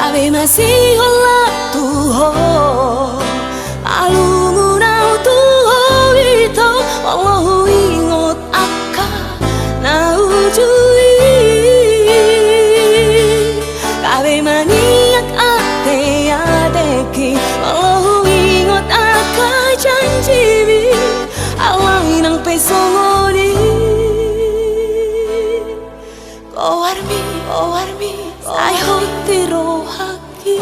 Ave masih Allah tuho Alu munau tuho itu Allahu ingot akka naujui Ave maniak ate adeki Allahu ingot akka janjibi Allah inang pesongoni Owarmi Sai hoti rohaki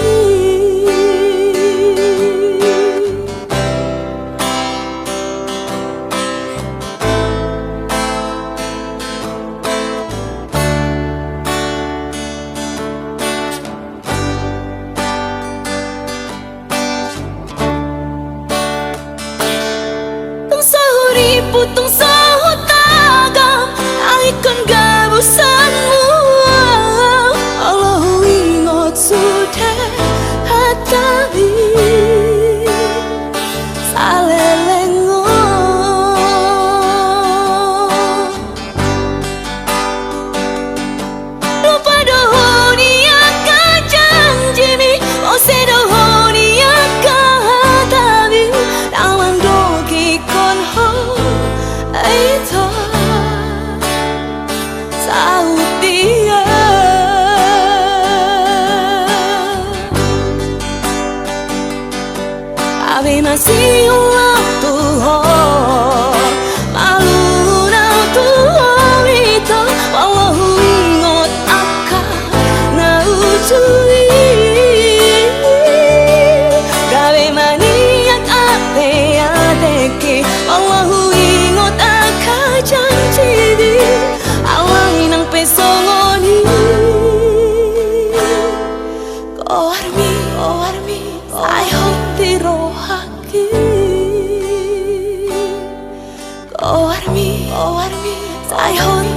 Tung sahuri putung sahutaga Aikon gabusanmu Allahu ingot sudah hatabi Salelengo Lupa dohoni akan janjimi Ose dohoni akan hatabi Dalam dogi konho Aito Saudia Ave masih Allah tuho Malu nau tuho itu Wallahu ingot akka naujui Gawe maniak ate adeki Wallahu ingot akka janji Allah inang pesongoni Kowarmi Sai hoti rohaki Kowarmi Sai hoti